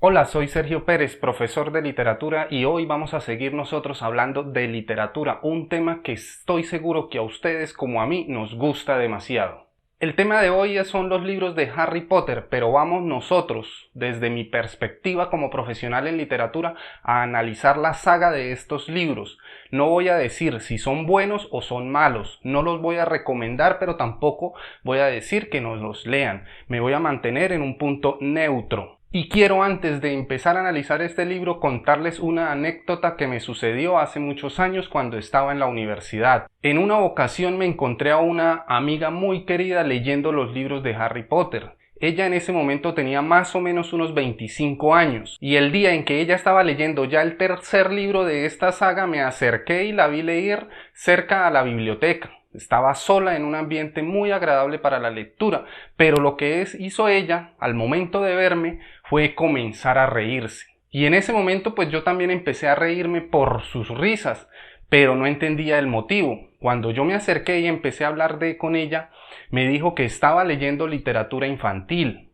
Hola, soy Sergio Pérez, profesor de literatura, y hoy vamos a seguir nosotros hablando de literatura, un tema que estoy seguro que a ustedes como a mí nos gusta demasiado. El tema de hoy son los libros de Harry Potter, pero vamos nosotros, desde mi perspectiva como profesional en literatura, a analizar la saga de estos libros. No voy a decir si son buenos o son malos, no los voy a recomendar, pero tampoco voy a decir que no los lean. Me voy a mantener en un punto neutro. Y quiero, antes de empezar a analizar este libro, contarles una anécdota que me sucedió hace muchos años cuando estaba en la universidad. En una ocasión me encontré a una amiga muy querida leyendo los libros de Harry Potter. Ella en ese momento tenía más o menos unos 25 años, y el día en que ella estaba leyendo ya el tercer libro de esta saga me acerqué y la vi leer cerca a la biblioteca. Estaba sola en un ambiente muy agradable para la lectura, pero lo que hizo ella al momento de verme fue comenzar a reírse. Y en ese momento pues yo también empecé a reírme por sus risas, pero no entendía el motivo. Cuando yo me acerqué y empecé a hablar con ella, me dijo que estaba leyendo literatura infantil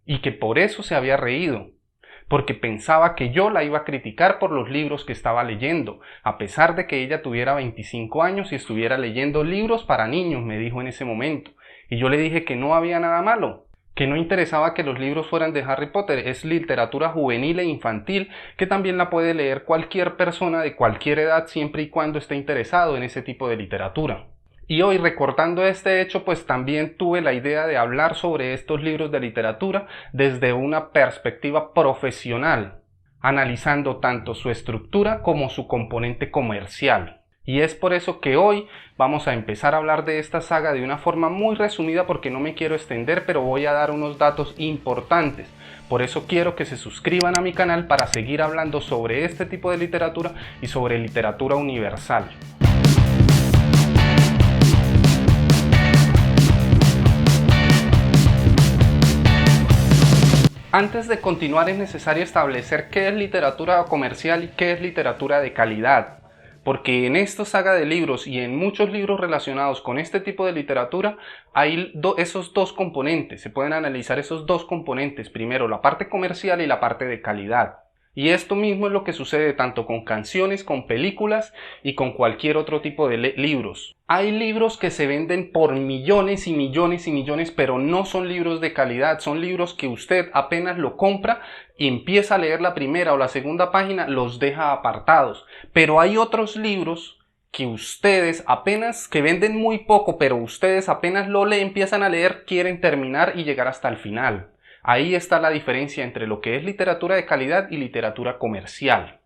y que por eso se había reído, porque pensaba que yo la iba a criticar por los libros que estaba leyendo, a pesar de que ella tuviera 25 años y estuviera leyendo libros para niños, me dijo en ese momento. Y yo le dije que no había nada malo, que no interesaba que los libros fueran de Harry Potter, es literatura juvenil e infantil, que también la puede leer cualquier persona de cualquier edad siempre y cuando esté interesado en ese tipo de literatura. Y hoy, recordando este hecho, pues también tuve la idea de hablar sobre estos libros de literatura desde una perspectiva profesional, analizando tanto su estructura como su componente comercial. Y es por eso que hoy vamos a empezar a hablar de esta saga de una forma muy resumida, porque no me quiero extender, pero voy a dar unos datos importantes. Por eso quiero que se suscriban a mi canal para seguir hablando sobre este tipo de literatura y sobre literatura universal. Antes de continuar es necesario establecer qué es literatura comercial y qué es literatura de calidad, porque en esta saga de libros y en muchos libros relacionados con este tipo de literatura hay esos dos componentes, se pueden analizar esos dos componentes, primero la parte comercial y la parte de calidad. Y esto mismo es lo que sucede tanto con canciones, con películas y con cualquier otro tipo de libros. Hay libros que se venden por millones y millones y millones, pero no son libros de calidad, son libros que usted apenas lo compra y empieza a leer la primera o la segunda página, los deja apartados. Pero hay otros libros que ustedes apenas, que venden muy poco, pero ustedes apenas lo leen, empiezan a leer, quieren terminar y llegar hasta el final. Ahí está la diferencia entre lo que es literatura de calidad y literatura comercial.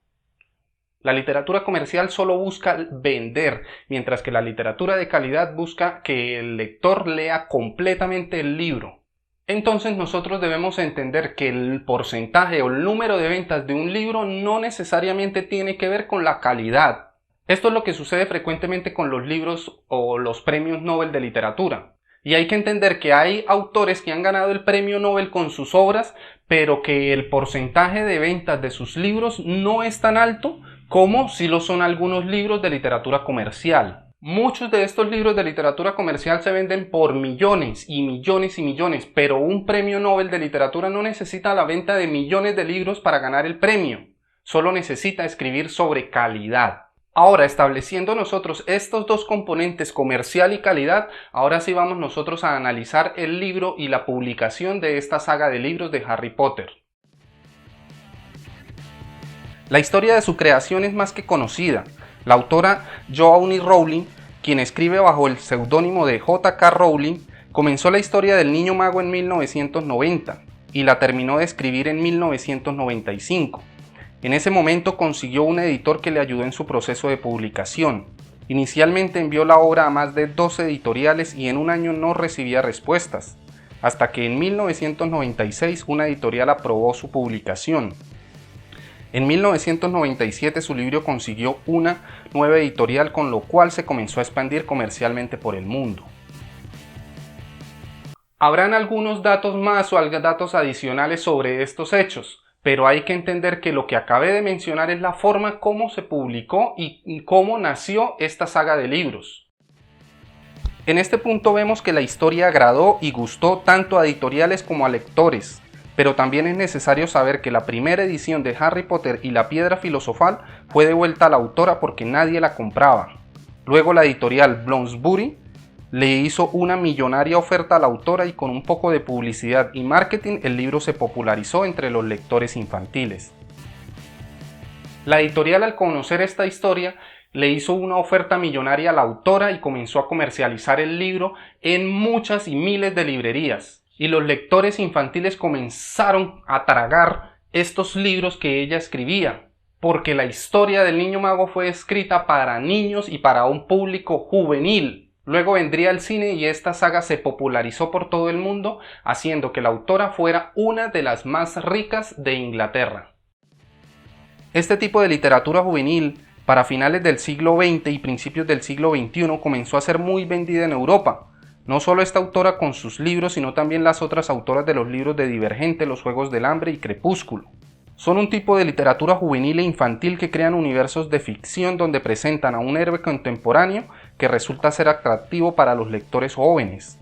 La literatura comercial solo busca vender, mientras que la literatura de calidad busca que el lector lea completamente el libro. Entonces nosotros debemos entender que el porcentaje o el número de ventas de un libro no necesariamente tiene que ver con la calidad. Esto es lo que sucede frecuentemente con los libros o los premios Nobel de literatura. Y hay que entender que hay autores que han ganado el premio Nobel con sus obras, pero que el porcentaje de ventas de sus libros no es tan alto como si lo son algunos libros de literatura comercial. Muchos de estos libros de literatura comercial se venden por millones y millones y millones, pero un premio Nobel de literatura no necesita la venta de millones de libros para ganar el premio, solo necesita escribir sobre calidad. Ahora, estableciendo nosotros estos dos componentes, comercial y calidad, ahora sí vamos nosotros a analizar el libro y la publicación de esta saga de libros de Harry Potter. La historia de su creación es más que conocida. La autora Joanne Rowling, quien escribe bajo el seudónimo de J.K. Rowling, comenzó la historia del Niño Mago en 1990 y la terminó de escribir en 1995. En ese momento consiguió un editor que le ayudó en su proceso de publicación. Inicialmente envió la obra a más de 12 editoriales y en un año no recibía respuestas, hasta que en 1996 una editorial aprobó su publicación. En 1997 su libro consiguió una nueva editorial, con lo cual se comenzó a expandir comercialmente por el mundo. Habrán algunos datos más o datos adicionales sobre estos hechos, pero hay que entender que lo que acabé de mencionar es la forma como se publicó y cómo nació esta saga de libros. En este punto vemos que la historia agradó y gustó tanto a editoriales como a lectores. pero también es necesario saber que la primera edición de Harry Potter y la Piedra Filosofal fue devuelta a la autora porque nadie la compraba. Luego la editorial Bloomsbury le hizo una millonaria oferta a la autora y con un poco de publicidad y marketing el libro se popularizó entre los lectores infantiles. La editorial, al conocer esta historia, le hizo una oferta millonaria a la autora y comenzó a comercializar el libro en muchas y miles de librerías. Y los lectores infantiles comenzaron a tragar estos libros que ella escribía, porque la historia del Niño Mago fue escrita para niños y para un público juvenil. Luego vendría el cine y esta saga se popularizó por todo el mundo, haciendo que la autora fuera una de las más ricas de Inglaterra. Este tipo de literatura juvenil, para finales del siglo XX y principios del siglo XXI, comenzó a ser muy vendida en Europa. No solo esta autora con sus libros, sino también las otras autoras de los libros de Divergente, Los Juegos del Hambre y Crepúsculo. Son un tipo de literatura juvenil e infantil que crean universos de ficción donde presentan a un héroe contemporáneo que resulta ser atractivo para los lectores jóvenes,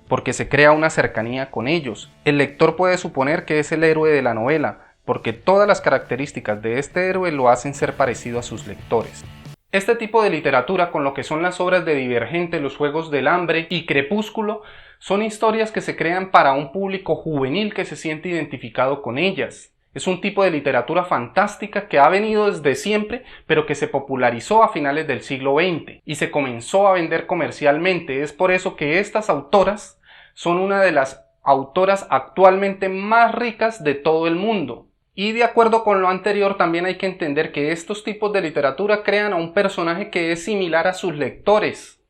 porque se crea una cercanía con ellos. El lector puede suponer que es el héroe de la novela, porque todas las características de este héroe lo hacen ser parecido a sus lectores. Este tipo de literatura, con lo que son las obras de Divergente, Los Juegos del Hambre y Crepúsculo, son historias que se crean para un público juvenil que se siente identificado con ellas. Es un tipo de literatura fantástica que ha venido desde siempre, pero que se popularizó a finales del siglo XX y se comenzó a vender comercialmente. Es por eso que estas autoras son una de las autoras actualmente más ricas de todo el mundo. Y de acuerdo con lo anterior, también hay que entender que estos tipos de literatura crean a un personaje que es similar a sus lectores.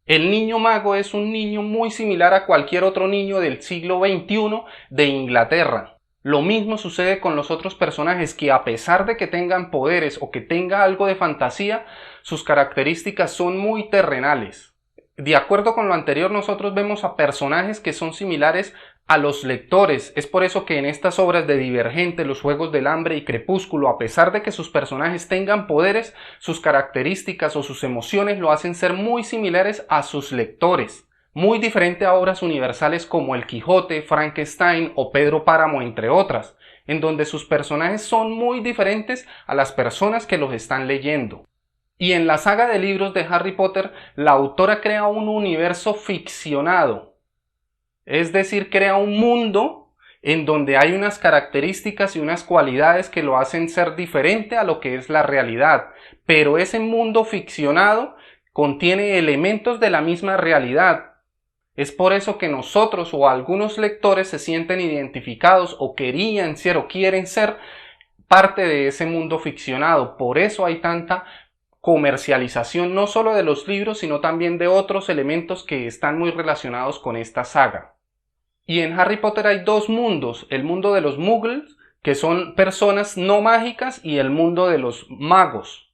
El Niño Mago es un niño muy similar a cualquier otro niño del siglo XXI de Inglaterra. Lo mismo sucede con los otros personajes que, a pesar de que tengan poderes o que tenga algo de fantasía, sus características son muy terrenales. De acuerdo con lo anterior, nosotros vemos a personajes que son similares a los lectores. Es por eso que en estas obras de Divergente, Los Juegos del Hambre y Crepúsculo, a pesar de que sus personajes tengan poderes, sus características o sus emociones lo hacen ser muy similares a sus lectores. Muy diferente a obras universales como El Quijote, Frankenstein o Pedro Páramo, entre otras, en donde sus personajes son muy diferentes a las personas que los están leyendo. Y en la saga de libros de Harry Potter, la autora crea un universo ficcionado, es decir, crea un mundo en donde hay unas características y unas cualidades que lo hacen ser diferente a lo que es la realidad, pero ese mundo ficcionado contiene elementos de la misma realidad. Es por eso que nosotros o algunos lectores se sienten identificados o querían ser o quieren ser parte de ese mundo ficcionado. Por eso hay tanta comercialización no solo de los libros, sino también de otros elementos que están muy relacionados con esta saga. Y en Harry Potter hay dos mundos, el mundo de los muggles, que son personas no mágicas, y el mundo de los magos.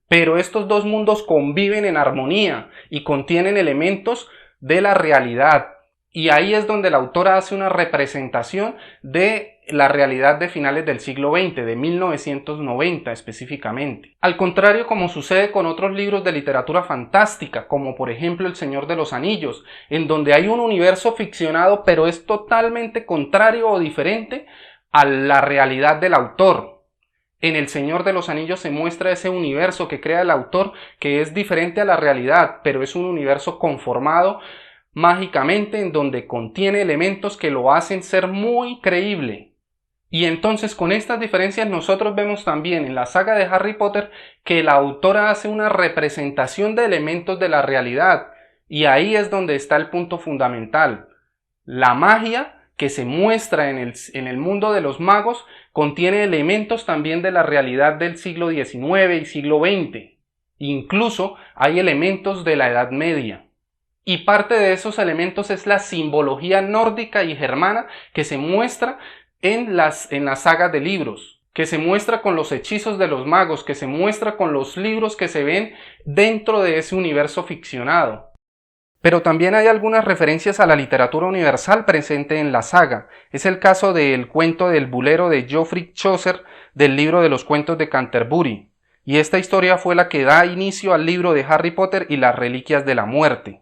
Pero estos dos mundos conviven en armonía y contienen elementos de la realidad. Y ahí es donde la autora hace una representación de la realidad de finales del siglo XX, de 1990 específicamente. Al contrario, como sucede con otros libros de literatura fantástica, como por ejemplo El Señor de los Anillos, en donde hay un universo ficcionado, pero es totalmente contrario o diferente a la realidad del autor. En El Señor de los Anillos se muestra ese universo que crea el autor, que es diferente a la realidad, pero es un universo conformado mágicamente, en donde contiene elementos que lo hacen ser muy creíble. Y entonces, con estas diferencias, nosotros vemos también en la saga de Harry Potter que la autora hace una representación de elementos de la realidad, y ahí es donde está el punto fundamental. La magia que se muestra en el mundo de los magos contiene elementos también de la realidad del siglo XIX y siglo XX. Incluso hay elementos de la Edad Media. Y parte de esos elementos es la simbología nórdica y germana que se muestra en las sagas de libros, que se muestra con los hechizos de los magos, que se muestra con los libros que se ven dentro de ese universo ficcionado. Pero también hay algunas referencias a la literatura universal presente en la saga. Es el caso del cuento del bulero de Geoffrey Chaucer del libro de los cuentos de Canterbury. Y esta historia fue la que da inicio al libro de Harry Potter y las Reliquias de la Muerte.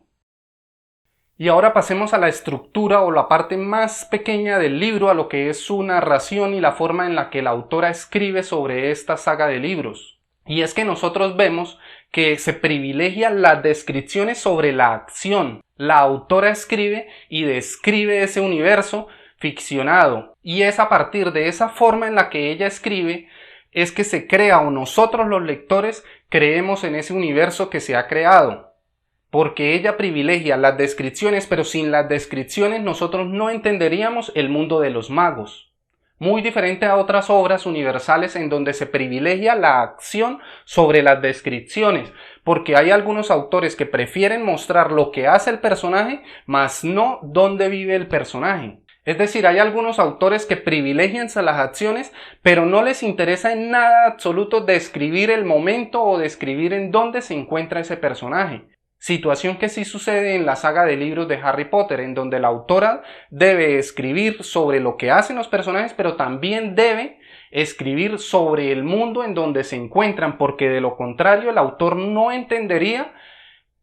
Y ahora pasemos a la estructura o la parte más pequeña del libro, a lo que es su narración y la forma en la que la autora escribe sobre esta saga de libros. Y es que nosotros vemos que se privilegian las descripciones sobre la acción. La autora escribe y describe ese universo ficcionado. Y es a partir de esa forma en la que ella escribe es que se crea o nosotros los lectores creemos en ese universo que se ha creado. Porque ella privilegia las descripciones, pero sin las descripciones nosotros no entenderíamos el mundo de los magos. Muy diferente a otras obras universales en donde se privilegia la acción sobre las descripciones, porque hay algunos autores que prefieren mostrar lo que hace el personaje, mas no dónde vive el personaje. Es decir, hay algunos autores que privilegian las acciones, pero no les interesa en nada absoluto describir el momento o describir en dónde se encuentra ese personaje. Situación que sí sucede en la saga de libros de Harry Potter, en donde la autora debe escribir sobre lo que hacen los personajes, pero también debe escribir sobre el mundo en donde se encuentran, porque de lo contrario el autor no entendería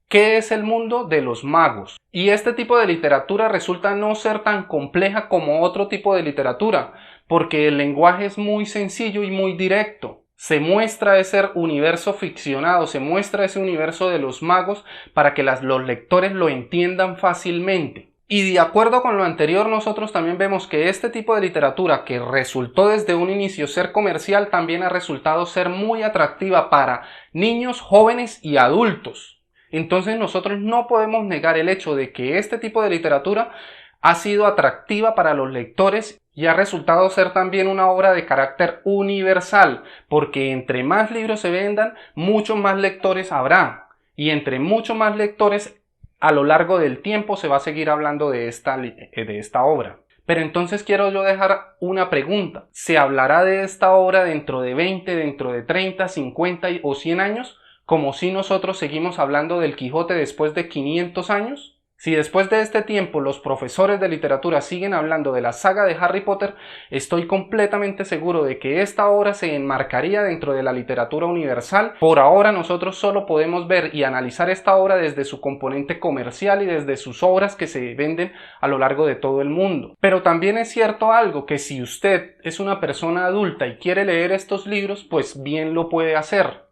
qué es el mundo de los magos. Y este tipo de literatura resulta no ser tan compleja como otro tipo de literatura, porque el lenguaje es muy sencillo y muy directo. Se muestra ese universo ficcionado, se muestra ese universo de los magos para que los lectores lo entiendan fácilmente. Y de acuerdo con lo anterior, nosotros también vemos que este tipo de literatura, que resultó desde un inicio ser comercial, también ha resultado ser muy atractiva para niños, jóvenes y adultos. Entonces nosotros no podemos negar el hecho de que este tipo de literatura ha sido atractiva para los lectores y ha resultado ser también una obra de carácter universal, porque entre más libros se vendan, muchos más lectores habrá, y entre muchos más lectores a lo largo del tiempo se va a seguir hablando de esta obra. Pero entonces quiero yo dejar una pregunta: ¿se hablará de esta obra dentro de 20, dentro de 30, 50 o 100 años, como si nosotros seguimos hablando del Quijote después de 500 años? Si después de este tiempo los profesores de literatura siguen hablando de la saga de Harry Potter, estoy completamente seguro de que esta obra se enmarcaría dentro de la literatura universal. Por ahora nosotros solo podemos ver y analizar esta obra desde su componente comercial y desde sus obras que se venden a lo largo de todo el mundo. Pero también es cierto algo, que si usted es una persona adulta y quiere leer estos libros, pues bien lo puede hacer,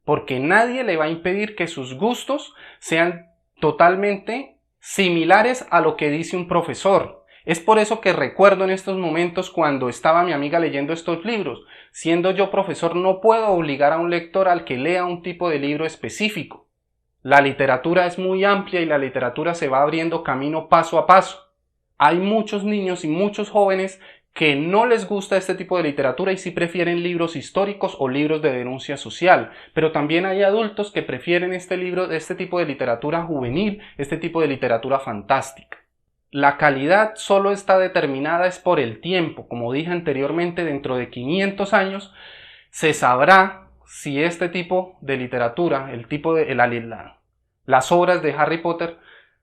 porque nadie le va a impedir que sus gustos sean totalmente similares a lo que dice un profesor. Es por eso que recuerdo en estos momentos cuando estaba mi amiga leyendo estos libros. Siendo yo profesor, no puedo obligar a un lector al que lea un tipo de libro específico. La literatura es muy amplia y la literatura se va abriendo camino paso a paso. Hay muchos niños y muchos jóvenes que no les gusta este tipo de literatura y sí prefieren libros históricos o libros de denuncia social, pero también hay adultos que prefieren este tipo de literatura juvenil, este tipo de literatura fantástica. La calidad solo está determinada es por el tiempo. Como dije anteriormente, dentro de 500 años se sabrá si este tipo de literatura, las obras de Harry Potter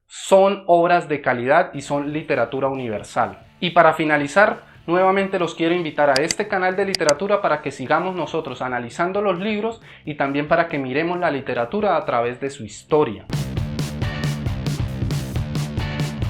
son obras de calidad y son literatura universal. Y para finalizar, nuevamente los quiero invitar a este canal de literatura para que sigamos nosotros analizando los libros y también para que miremos la literatura a través de su historia.